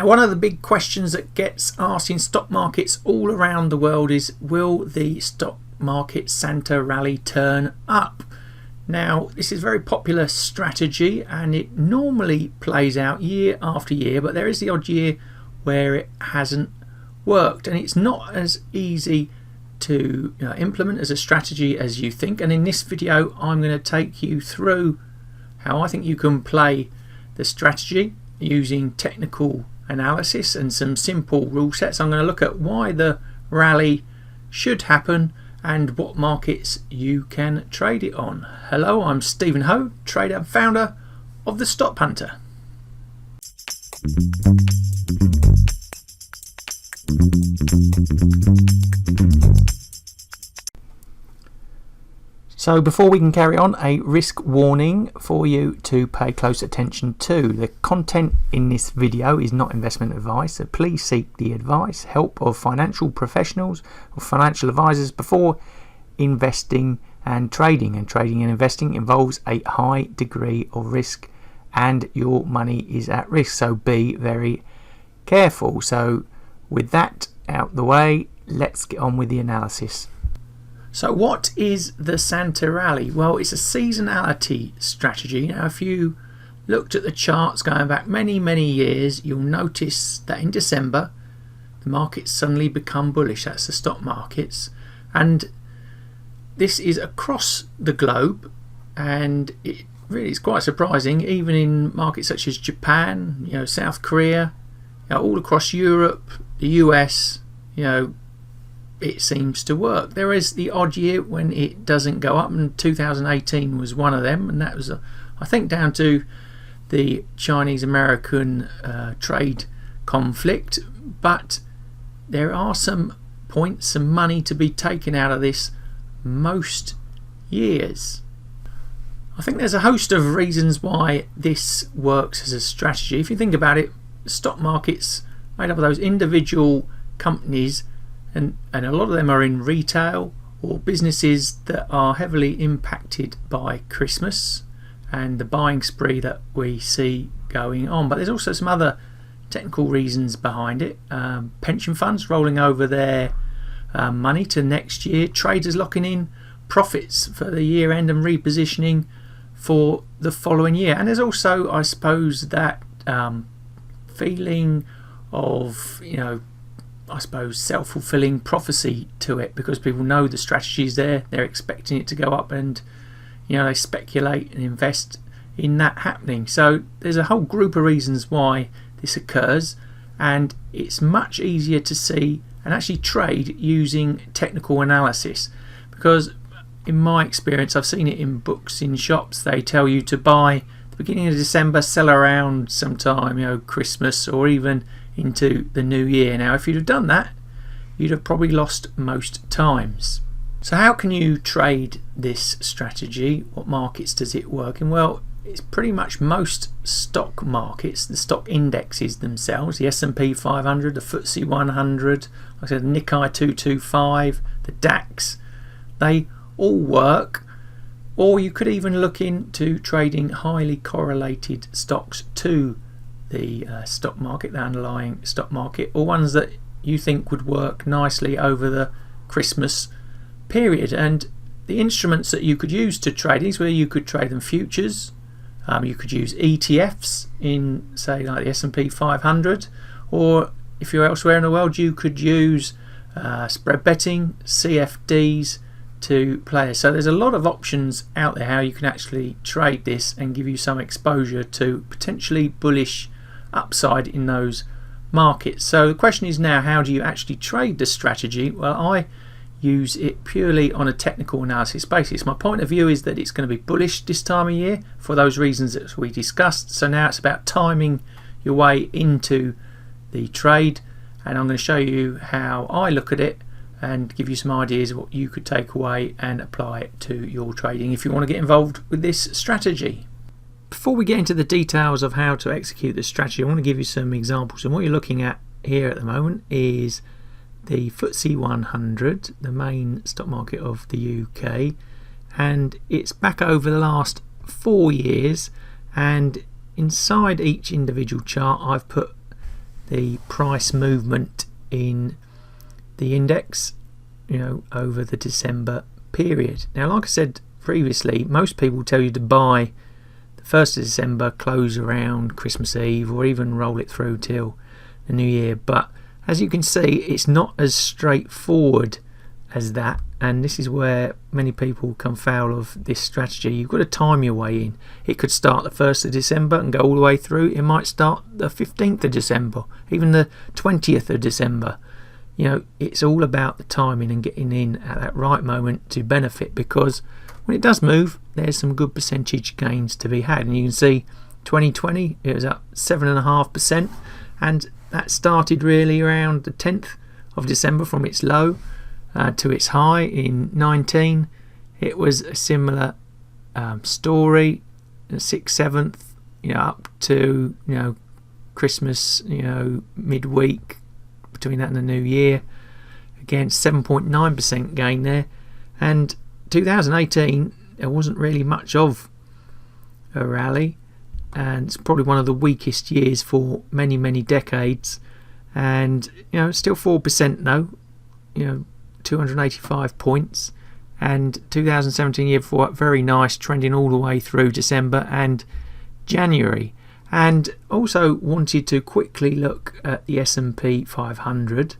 Now, one of the big questions that gets asked in stock markets all around the world is, will the stock market Santa rally turn up? Now, this is a very popular strategy and it normally plays out year after year, but there is the odd year where it hasn't worked, and it's not as easy to implement as a strategy as you think. And in this video I'm going to take you through how I think you can play the strategy using technical analysis and some simple rule sets. I'm going to look at why the rally should happen and what markets you can trade it on. Hello, I'm Stephen Ho, trader and founder of TheStopHunter. So before we can carry on, a risk warning for you to pay close attention to. The content in this video is not investment advice, so please seek the advice, help of financial professionals or financial advisors before investing and trading. And trading and investing involves a high degree of risk and your money is at risk, so be very careful. So with that out the way, let's get on with the analysis. So what is the Santa rally? Well, it's a seasonality strategy. Now, if you looked at the charts going back many years, you'll notice that in December the markets suddenly become bullish. That's the stock markets, and this is across the globe, and it really is quite surprising. Even in markets such as Japan, South Korea, all across Europe, the US, it seems to work. There is the odd year when it doesn't go up, and 2018 was one of them, and that was I think down to the Chinese-American trade conflict. But there are some points, some money to be taken out of this most years. I think there's a host of reasons why this works as a strategy. If you think about it, the stock market's made up of those individual companies, and a lot of them are in retail or businesses that are heavily impacted by Christmas and the buying spree that we see going on. But there's also some other technical reasons behind it. Pension funds rolling over their money to next year, traders locking in profits for the year end and repositioning for the following year. And there's also, I suppose, that feeling of self-fulfilling prophecy to it, because people know the strategy is there, they're expecting it to go up, and they speculate and invest in that happening. So there's a whole group of reasons why this occurs, and it's much easier to see and actually trade using technical analysis, because in my experience, I've seen it in books, in shops, they tell you to buy the beginning of December, sell around sometime Christmas or even into the new year. Now, if you'd have done that, you'd have probably lost most times. So how can you trade this strategy? What markets does it work in? Well, it's pretty much most stock markets, the stock indexes themselves, the S&P 500, the FTSE 100, like I said, the Nikkei 225, the DAX, they all work. Or you could even look into trading highly correlated stocks to the stock market, the underlying stock market, or ones that you think would work nicely over the Christmas period. And the instruments that you could use to trade these, where you could trade them futures, you could use ETFs in, say, like the S&P 500, or if you're elsewhere in the world, you could use spread betting, CFDs to play. So there's a lot of options out there how you can actually trade this and give you some exposure to potentially bullish upside in those markets. So the question is now, how do you actually trade the strategy? Well, I use it purely on a technical analysis basis. My point of view is that it's going to be bullish this time of year for those reasons that we discussed. So now it's about timing your way into the trade, and I'm going to show you how I look at it and give you some ideas of what you could take away and apply it to your trading if you want to get involved with this strategy. Before we get into the details of how to execute this strategy, I want to give you some examples. And what you're looking at here at the moment is the FTSE 100, the main stock market of the UK, and it's back over the last 4 years, and inside each individual chart I've put the price movement in the index, over the December period. Now, like I said previously, most people tell you to buy the 1st of December, close around Christmas Eve, or even roll it through till the New Year. But as you can see, it's not as straightforward as that, and this is where many people come foul of this strategy. You've got to time your way in. It could start the 1st of December and go all the way through. It might start the 15th of December, even the 20th of December. It's all about the timing and getting in at that right moment to benefit, because when it does move, there's some good percentage gains to be had. And you can see 2020, it was up 7.5%, and that started really around the 10th of December from its low to its high in 19. It was a similar story, the 6th, 7th, up to Christmas, midweek, between that and the New Year. Again, 7.9% gain there. And 2018, there wasn't really much of a rally, and it's probably one of the weakest years for many, many decades. And still 4% though, 285 points. And 2017, year before, very nice, trending all the way through December and January. And also wanted to quickly look at the S&P 500,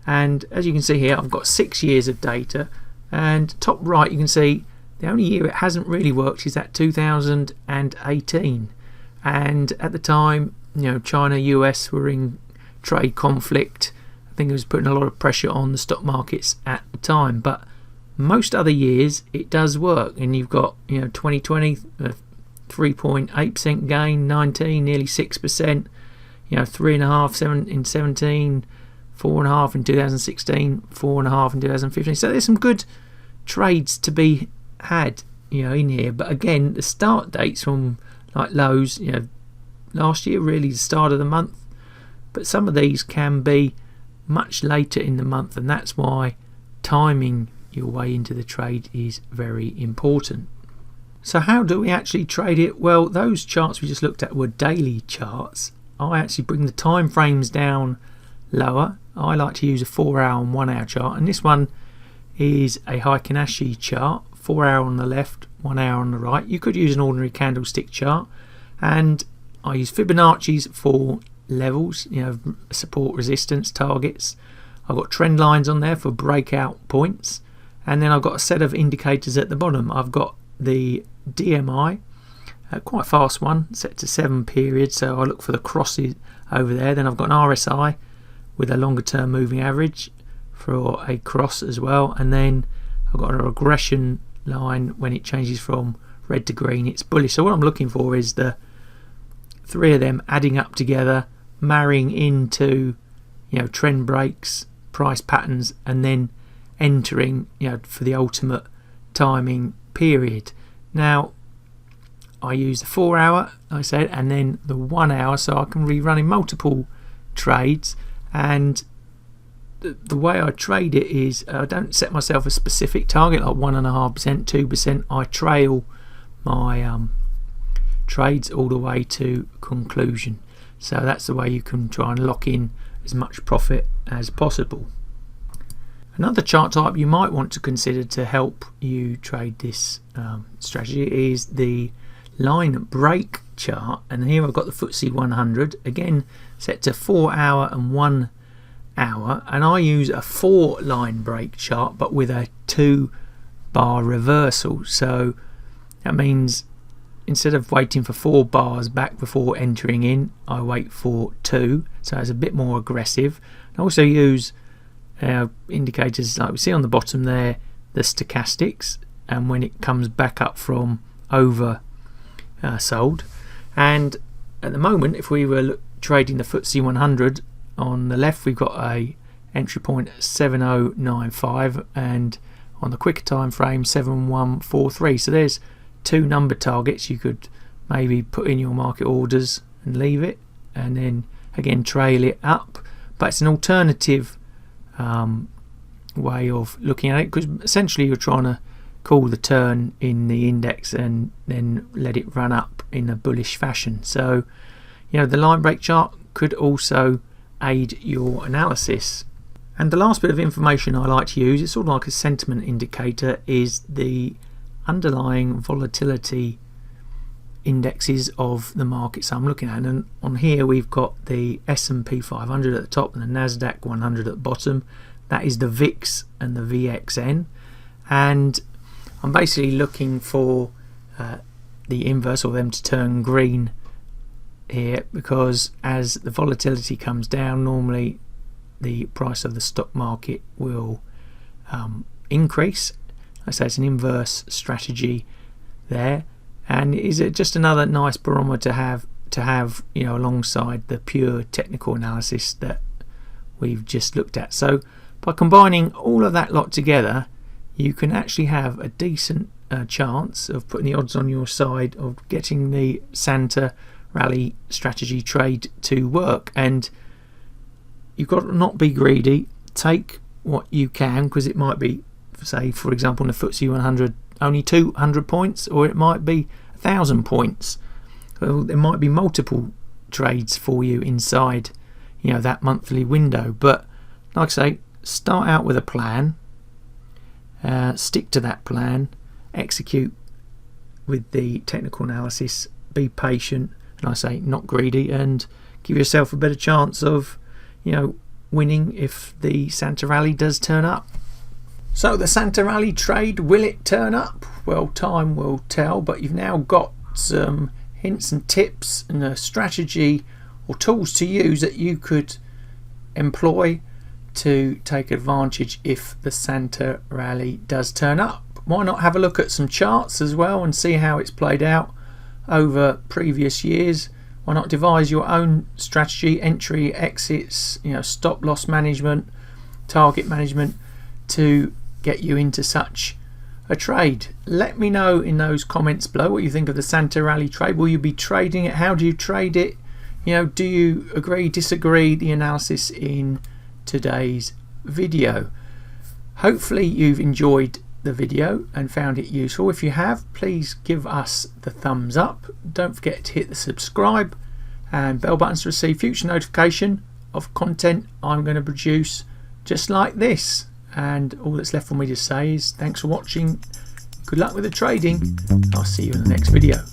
and as you can see here, I've got 6 years of data, and top right you can see the only year it hasn't really worked is that 2018, and at the time, China, US were in trade conflict. I think it was putting a lot of pressure on the stock markets at the time, but most other years it does work. And you've got 2020, 3.8% gain, 19, nearly 6%, 3.5% in 17, 4.5% in 2016, 4.5% in 2015. So there's some good trades to be had, in here. But again, the start dates from like lows, last year, really the start of the month. But some of these can be much later in the month, and that's why timing your way into the trade is very important. So how do we actually trade it? Well, those charts we just looked at were daily charts. I actually bring the time frames down lower. I like to use a 4-hour and 1-hour chart, and this one is a Heikin-Ashi chart, 4-hour on the left, 1 hour on the right. You could use an ordinary candlestick chart, and I use Fibonacci's for levels, support, resistance, targets. I've got trend lines on there for breakout points, and then I've got a set of indicators at the bottom. I've got the DMI, quite a fast one, set to 7 periods, so I look for the crosses over there. Then I've got an RSI with a longer term moving average for a cross as well, and then I've got a regression line. When it changes from red to green, it's bullish. So what I'm looking for is the 3 of them adding up together, marrying into trend breaks, price patterns, and then entering for the ultimate timing period. Now I use the 4-hour, like I said, and then the 1 hour, so I can be running multiple trades. And the way I trade it is I don't set myself a specific target like 1.5%, 2%. I trail my trades all the way to conclusion. So that's the way you can try and lock in as much profit as possible. Another chart type you might want to consider to help you trade this strategy is the line break chart. And here I've got the FTSE 100, again set to 4-hour and 1 hour, and I use a 4 line break chart but with a 2-bar reversal. So that means instead of waiting for 4 bars back before entering in, I wait for 2, so it's a bit more aggressive. I also use indicators like we see on the bottom there, the stochastics, and when it comes back up from over sold. And at the moment, if we were trading the FTSE 100, on the left we've got a entry point at 7095, and on the quicker time frame 7143. So there's 2 number targets. You could maybe put in your market orders and leave it, and then again trail it up. But it's an alternative way of looking at it, because essentially you're trying to call the turn in the index and then let it run up in a bullish fashion. So the line break chart could also aid your analysis. And the last bit of information I like to use, it's sort of like a sentiment indicator, is the underlying volatility indexes of the markets I'm looking at. And on here we've got the S&P 500 at the top and the Nasdaq 100 at the bottom. That is the VIX and the VXN, and I'm basically looking for the inverse, or them to turn green here, because as the volatility comes down, normally the price of the stock market will increase. I say it's an inverse strategy there, and is it just another nice barometer to have alongside the pure technical analysis that we've just looked at. So by combining all of that lot together, you can actually have a decent chance of putting the odds on your side of getting the Santa Rally strategy trade to work. And you've got to not be greedy. Take what you can, because it might be, say for example, in the FTSE 100 only 200 points, or it might be 1,000 points. Well, there might be multiple trades for you inside that monthly window. But like I say, start out with a plan, stick to that plan, execute with the technical analysis, be patient, and I say not greedy, and give yourself a better chance of winning if the Santa Rally does turn up. So the Santa Rally trade, will it turn up? Well, time will tell, but you've now got some hints and tips and a strategy or tools to use that you could employ to take advantage if the Santa Rally does turn up. Why not have a look at some charts as well and see how it's played out over previous years? Why not devise your own strategy, entry, exits, stop loss management, target management, to get you into such a trade? Let me know in those comments below what you think of the Santa Rally trade. Will you be trading it? How do you trade it? Do you agree, disagree the analysis in today's video? Hopefully you've enjoyed the video and found it useful. If you have, please give us the thumbs up. Don't forget to hit the subscribe and bell buttons to receive future notification of content I'm going to produce just like this. And all that's left for me to say is thanks for watching, good luck with the trading, I'll see you in the next video.